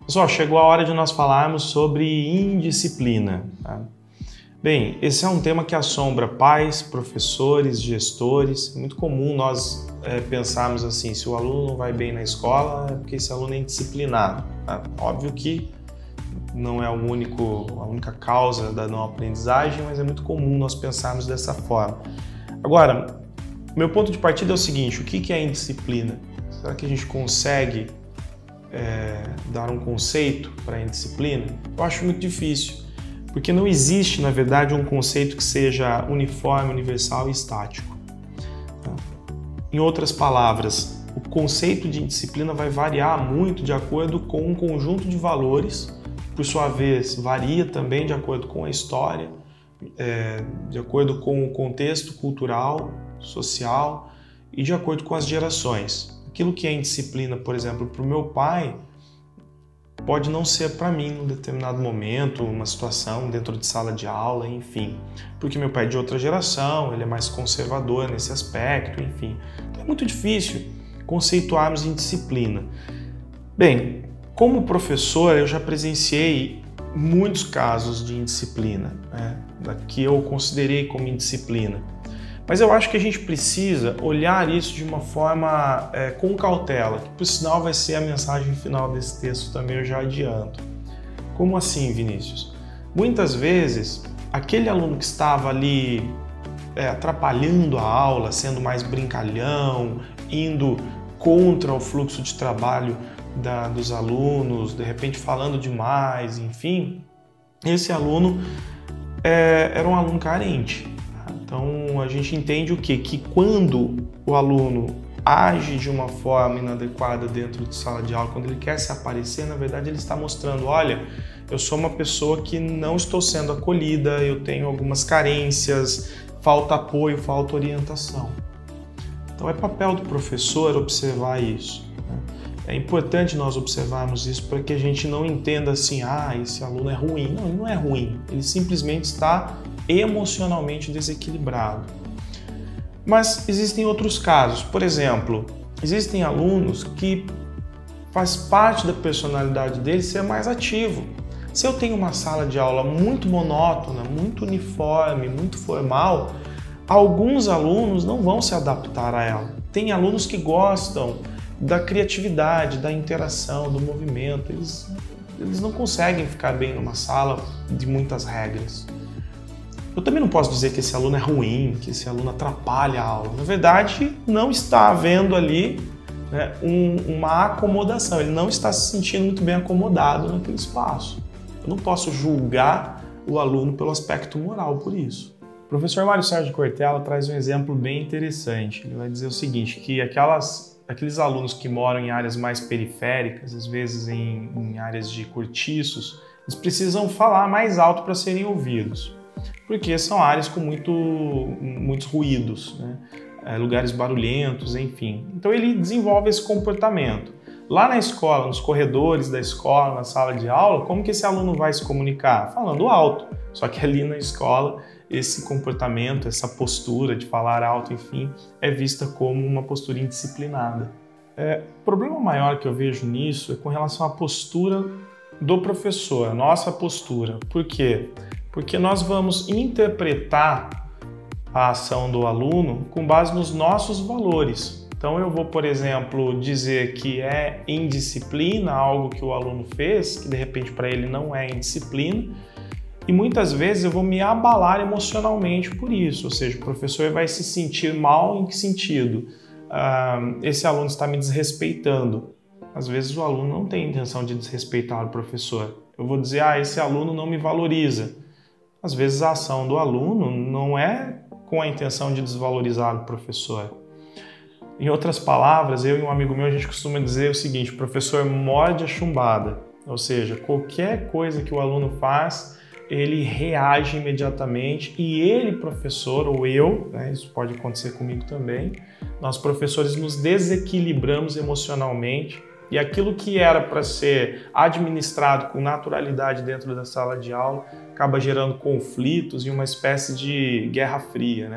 Pessoal, chegou a hora de nós falarmos sobre indisciplina. Tá? Bem, esse é um tema que assombra pais, professores, gestores. É muito comum nós pensarmos assim, se o aluno não vai bem na escola é porque esse aluno é indisciplinado. Tá? Óbvio que não é a única causa da não aprendizagem, mas é muito comum nós pensarmos dessa forma. Agora, meu ponto de partida é o seguinte, o que é indisciplina? Será que a gente consegue dar um conceito para a indisciplina? Eu acho muito difícil, porque não existe, na verdade, um conceito que seja uniforme, universal e estático. Em outras palavras, o conceito de indisciplina vai variar muito de acordo com um conjunto de valores, por sua vez, varia também de acordo com a história, de acordo com o contexto cultural, social e de acordo com as gerações. Aquilo que é indisciplina, por exemplo, para o meu pai, pode não ser para mim num determinado momento, uma situação dentro de sala de aula, enfim. Porque meu pai é de outra geração, ele é mais conservador nesse aspecto, enfim. Então é muito difícil conceituarmos indisciplina. Bem, como professor, eu já presenciei muitos casos de indisciplina, que eu considerei como indisciplina. Mas eu acho que a gente precisa olhar isso de uma forma com cautela, que por sinal vai ser a mensagem final desse texto também, eu já adianto. Como assim, Vinícius? Muitas vezes, aquele aluno que estava ali atrapalhando a aula, sendo mais brincalhão, indo contra o fluxo de trabalho dos alunos, de repente falando demais, enfim, esse aluno era um aluno carente. Então a gente entende o quê? Que quando o aluno age de uma forma inadequada dentro de sala de aula, quando ele quer se aparecer, na verdade ele está mostrando, olha, eu sou uma pessoa que não estou sendo acolhida, eu tenho algumas carências, falta apoio, falta orientação. Então é papel do professor observar isso. É importante nós observarmos isso para que a gente não entenda assim, esse aluno é ruim. Não, ele não é ruim, ele simplesmente está emocionalmente desequilibrado. Mas existem outros casos. Por exemplo, existem alunos que faz parte da personalidade dele ser mais ativo. Se eu tenho uma sala de aula muito monótona, muito uniforme, muito formal, alguns alunos não vão se adaptar a ela. Tem alunos que gostam da criatividade, da interação, do movimento. Eles não conseguem ficar bem numa sala de muitas regras. Eu também não posso dizer que esse aluno é ruim, que esse aluno atrapalha a aula. Na verdade, não está havendo ali uma acomodação. Ele não está se sentindo muito bem acomodado naquele espaço. Eu não posso julgar o aluno pelo aspecto moral por isso. O professor Mário Sérgio Cortella traz um exemplo bem interessante. Ele vai dizer o seguinte, que aqueles alunos que moram em áreas mais periféricas, às vezes em áreas de cortiços, eles precisam falar mais alto para serem ouvidos, porque são áreas com muitos ruídos, lugares barulhentos, enfim. Então ele desenvolve esse comportamento. Lá na escola, nos corredores da escola, na sala de aula, como que esse aluno vai se comunicar? Falando alto. Só que ali na escola, esse comportamento, essa postura de falar alto, enfim, é vista como uma postura indisciplinada. O problema maior que eu vejo nisso é com relação à postura do professor, a nossa postura. Por quê? Porque nós vamos interpretar a ação do aluno com base nos nossos valores. Então eu vou, por exemplo, dizer que é indisciplina algo que o aluno fez, que de repente para ele não é indisciplina, e muitas vezes eu vou me abalar emocionalmente por isso, ou seja, o professor vai se sentir mal em que sentido? Esse aluno está me desrespeitando. Às vezes o aluno não tem intenção de desrespeitar o professor. Eu vou dizer, esse aluno não me valoriza. Às vezes a ação do aluno não é com a intenção de desvalorizar o professor. Em outras palavras, eu e um amigo meu, a gente costuma dizer o seguinte, o professor morde a chumbada, ou seja, qualquer coisa que o aluno faz, ele reage imediatamente e ele, professor, ou eu, isso pode acontecer comigo também, nós professores nos desequilibramos emocionalmente e aquilo que era para ser administrado com naturalidade dentro da sala de aula acaba gerando conflitos e uma espécie de guerra fria,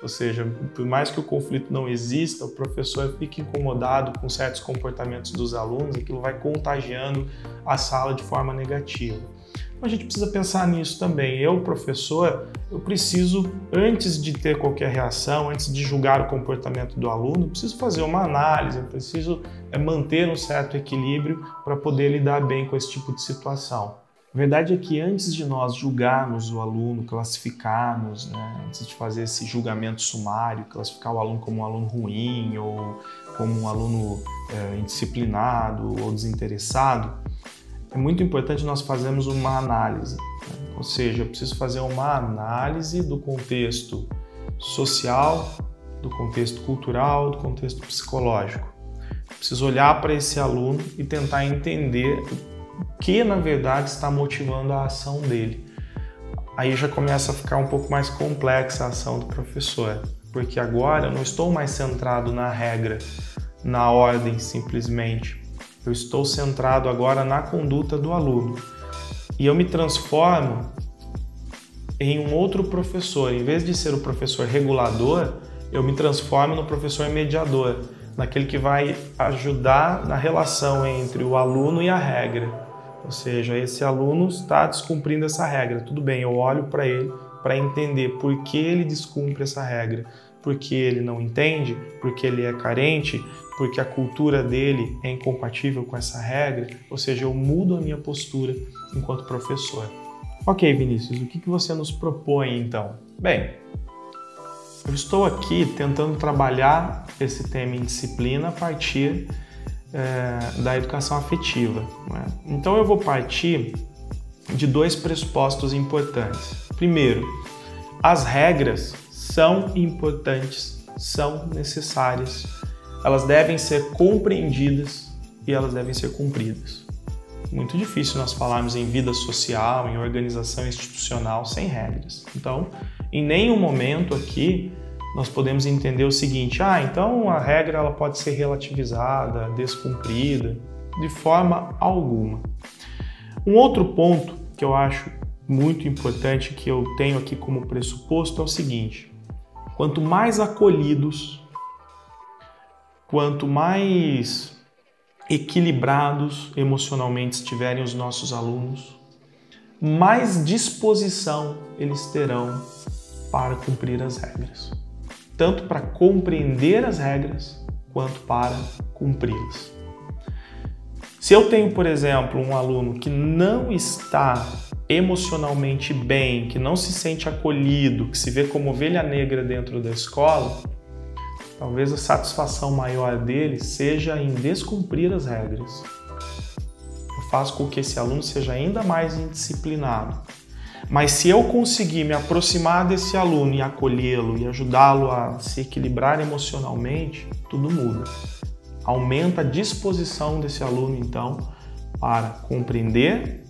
Ou seja, por mais que o conflito não exista, o professor fique incomodado com certos comportamentos dos alunos, aquilo vai contagiando a sala de forma negativa. Então a gente precisa pensar nisso também. Eu, professor, eu preciso, antes de ter qualquer reação, antes de julgar o comportamento do aluno, eu preciso fazer uma análise, eu preciso manter um certo equilíbrio para poder lidar bem com esse tipo de situação. A verdade é que antes de nós julgarmos o aluno, classificarmos, antes de fazer esse julgamento sumário, classificar o aluno como um aluno ruim ou como um aluno indisciplinado ou desinteressado, é muito importante nós fazermos uma análise. Ou seja, eu preciso fazer uma análise do contexto social, do contexto cultural, do contexto psicológico. Eu preciso olhar para esse aluno e tentar entender o que, na verdade, está motivando a ação dele. Aí já começa a ficar um pouco mais complexa a ação do professor, porque agora eu não estou mais centrado na regra, na ordem simplesmente. Eu estou centrado agora na conduta do aluno. E eu me transformo em um outro professor. Em vez de ser o professor regulador, eu me transformo no professor mediador, naquele que vai ajudar na relação entre o aluno e a regra. Ou seja, esse aluno está descumprindo essa regra. Tudo bem, eu olho para ele para entender por que ele descumpre essa regra. Porque ele não entende, porque ele é carente, porque a cultura dele é incompatível com essa regra. Ou seja, eu mudo a minha postura enquanto professor. Ok, Vinícius, o que você nos propõe então? Bem, eu estou aqui tentando trabalhar esse tema em disciplina a partir da educação afetiva. Então eu vou partir de dois pressupostos importantes. Primeiro, as regras são importantes, são necessárias, elas devem ser compreendidas e elas devem ser cumpridas. Muito difícil nós falarmos em vida social, em organização institucional sem regras. Então, em nenhum momento aqui nós podemos entender o seguinte: então a regra ela pode ser relativizada, descumprida, de forma alguma. Um outro ponto que eu acho muito importante, que eu tenho aqui como pressuposto, é o seguinte: quanto mais acolhidos, quanto mais equilibrados emocionalmente estiverem os nossos alunos, mais disposição eles terão para cumprir as regras. Tanto para compreender as regras, quanto para cumpri-las. Se eu tenho, por exemplo, um aluno que não está emocionalmente bem, que não se sente acolhido, que se vê como ovelha negra dentro da escola, talvez a satisfação maior dele seja em descumprir as regras. Eu faço com que esse aluno seja ainda mais indisciplinado. Mas se eu conseguir me aproximar desse aluno e acolhê-lo e ajudá-lo a se equilibrar emocionalmente, tudo muda. Aumenta a disposição desse aluno, então, para compreender,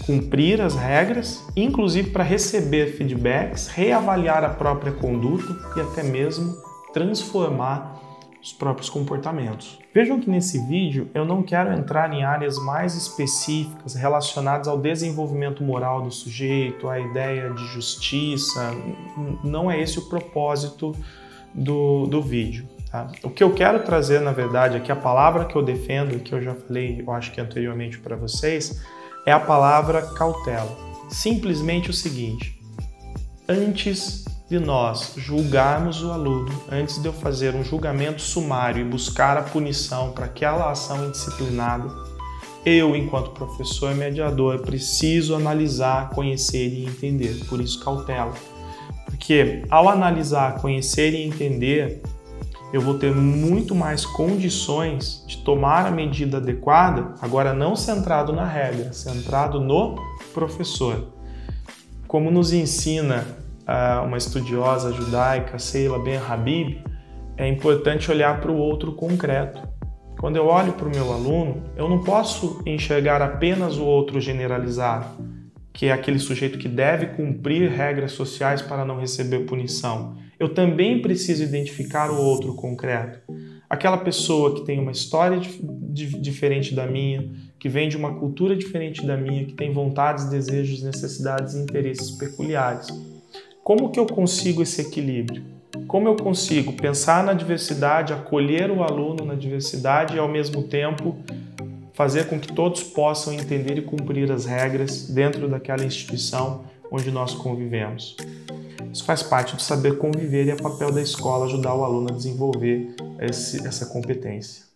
cumprir as regras, inclusive para receber feedbacks, reavaliar a própria conduta e até mesmo transformar os próprios comportamentos. Vejam que nesse vídeo eu não quero entrar em áreas mais específicas relacionadas ao desenvolvimento moral do sujeito, à ideia de justiça. Não é esse o propósito do vídeo. Tá? O que eu quero trazer, na verdade, aqui, a palavra que eu defendo, que eu já falei, eu acho que anteriormente para vocês, é a palavra cautela. Simplesmente o seguinte: antes de nós julgarmos o aluno, antes de eu fazer um julgamento sumário e buscar a punição para aquela ação indisciplinada, eu, enquanto professor mediador, preciso analisar, conhecer e entender. Por isso, cautela. Porque ao analisar, conhecer e entender, eu vou ter muito mais condições de tomar a medida adequada, agora não centrado na regra, centrado no professor. Como nos ensina uma estudiosa judaica, Seila Ben-Habib, é importante olhar para o outro concreto. Quando eu olho para o meu aluno, eu não posso enxergar apenas o outro generalizado, que é aquele sujeito que deve cumprir regras sociais para não receber punição. Eu também preciso identificar o outro concreto. Aquela pessoa que tem uma história diferente da minha, que vem de uma cultura diferente da minha, que tem vontades, desejos, necessidades e interesses peculiares. Como que eu consigo esse equilíbrio? como eu consigo pensar na diversidade, acolher o aluno na diversidade e, ao mesmo tempo, fazer com que todos possam entender e cumprir as regras dentro daquela instituição onde nós convivemos. Isso faz parte do saber conviver e é papel da escola ajudar o aluno a desenvolver essa competência.